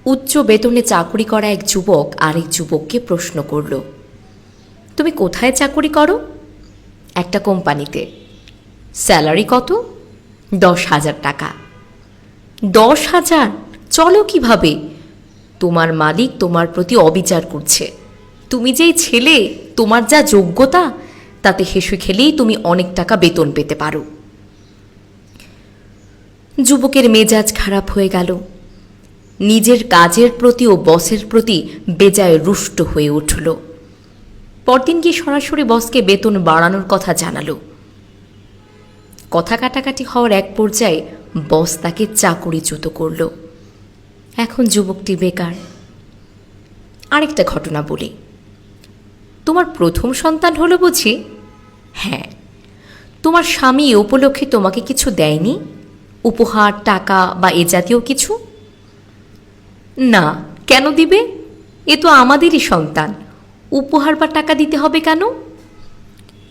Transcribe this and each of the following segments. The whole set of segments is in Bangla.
উচ্চ বেতনে চাকরি করা এক যুবক আরেক যুবককে প্রশ্ন করল, তুমি কোথায় চাকরি করো? একটা কোম্পানিতে। স্যালারি কত? 10,000 টাকা। 10,000? চলো কিভাবে? তোমার মালিক তোমার প্রতি অবিচার করছে। তুমি যেই ছেলে, তোমার যা যোগ্যতা, তাতে হেসে খেলেই তুমি অনেক টাকা বেতন পেতে পারো। যুবকের মেজাজ খারাপ হয়ে গেল। নিজের কাজের প্রতি ও বসের প্রতি বেজায় রুষ্ট হয়ে উঠল। পরদিন গিয়ে সরাসরি বসকে বেতন বাড়ানোর কথা জানালো। কথা কাটাকাটি হওয়ার এক পর্যায়ে বস তাকে চাকরিচ্যুত করল। এখন যুবকটি বেকার। আরেকটা ঘটনা বলি। তোমার প্রথম সন্তান হলো বুঝি? হ্যাঁ। তোমার স্বামী এ উপলক্ষে তোমাকে কিছু দেয়নি? উপহার, টাকা বা এ জাতীয় কিছু? না। কেন দিবে? এ তো আমাদেরই সন্তান। উপহার বা টাকা দিতে হবে কেন?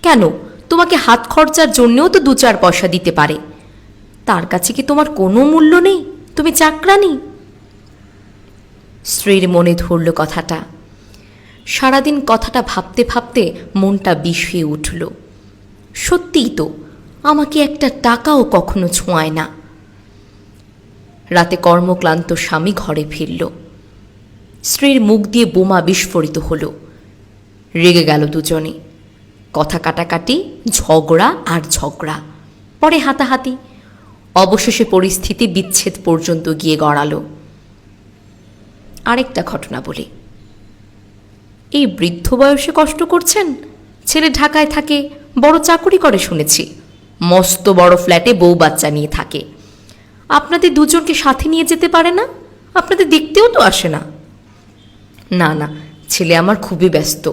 কেন, তোমাকে হাত খরচার জন্যও তো 2-4 পয়সা দিতে পারে। তার কাছে কি তোমার কোনো মূল্য নেই? তুমি চাকরানি। স্ত্রীর মনে ধরল কথাটা। সারাদিন কথাটা ভাবতে ভাবতে মনটা বিষ হয়ে উঠল। সত্যিই তো, আমাকে একটা টাকাও কখনো ছোঁয়ায় না। রাতে কর্মক্লান্ত স্বামী ঘরে ফিরল। স্ত্রীর মুখ দিয়ে বোমা বিস্ফোরিত হল। রেগে গেল দুজনে। কথা কাটাকাটি, ঝগড়া আর ঝগড়া, পরে হাতাহাতি, অবশেষে পরিস্থিতি বিচ্ছেদ পর্যন্ত গিয়ে গড়ালো। আরেকটা ঘটনা বলি। এই বৃদ্ধ বয়সে কষ্ট করছেন? ছেলে ঢাকায় থাকে, বড় চাকরি করে শুনেছি। মস্ত বড় ফ্ল্যাটে বউ বাচ্চা নিয়ে থাকে। আপনাদের দুজনকে সাথে নিয়ে যেতে পারে না? আপনাদের দেখতেও তো আসে না। না না, ছেলে আমার খুবই ব্যস্ত।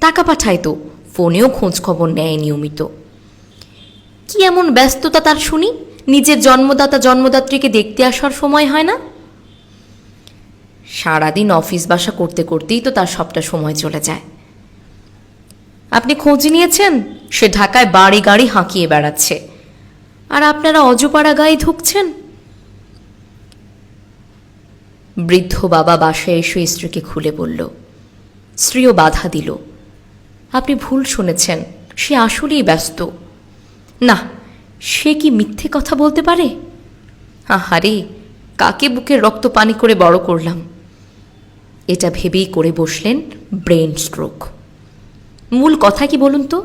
টাকা পাঠায় তো, ফোনেও খোঁজ খবর নেয় নিয়মিত। কি এমন ব্যস্ততা তার শুনি? নিজের জন্মদাতা জন্মদাত্রীকে দেখতে আসার সময় হয় না? সারাদিন অফিস বাসা করতে করতেই তো তার সবটা সময় চলে যায়। আপনি খোঁজ নিয়েছেন? সে ঢাকায় বাড়ি গাড়ি হাঁকিয়ে বেড়াচ্ছে, আর আপনারা অজপাড়া গায়ে ঢুকছেন। বৃদ্ধ বাবা বাসায় এসে স্ত্রীকে খুলে বলল। স্ত্রীও বাধা দিল। আপনি ভুল শুনেছেন, সে আসলেই ব্যস্ত। না, সে কি মিথ্যে কথা বলতে পারে? আহারে, কাকে বুকের রক্ত পানি করে বড় করলাম। এটা ভেবেই করে বসলেন ব্রেন স্ট্রোক। মূল কথা কি বলুন তো?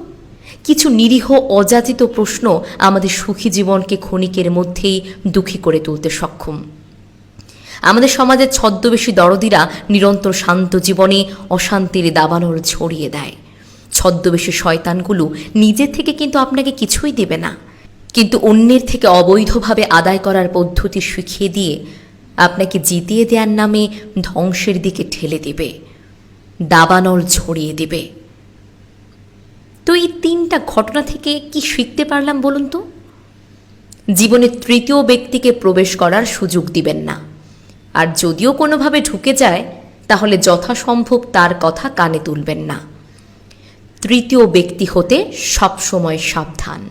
কিছু নিরীহ অযাচিত প্রশ্ন আমাদের সুখী জীবনকে ক্ষণিকের মধ্যেই দুঃখী করে তুলতে সক্ষম। আমাদের সমাজের ছদ্মবেশী দরদিরা নিরন্তর শান্ত জীবনে অশান্তির দাবানল ছড়িয়ে দেয়। ছদ্মবেশী শয়তানগুলো নিজে থেকে কিন্তু আপনাকে কিছুই দেবে না, কিন্তু অন্যের থেকে অবৈধভাবে আদায় করার পদ্ধতি শিখিয়ে দিয়ে আপনাকে জিতিয়ে দেওয়ার নামে ধ্বংসের দিকে ঠেলে দেবে, দাবানল ছড়িয়ে দেবে। তো এই 3টা ঘটনা থেকে কি শিখতে পারলাম বলুন তো? জীবনে তৃতীয় ব্যক্তিকে প্রবেশ করার সুযোগ দিবেন না, আর যদিও কোনোভাবে ঢুকে যায় তাহলে যথাসম্ভব তার কথা কানে তুলবেন না। তৃতীয় ব্যক্তি হতে সবসময় সাবধান।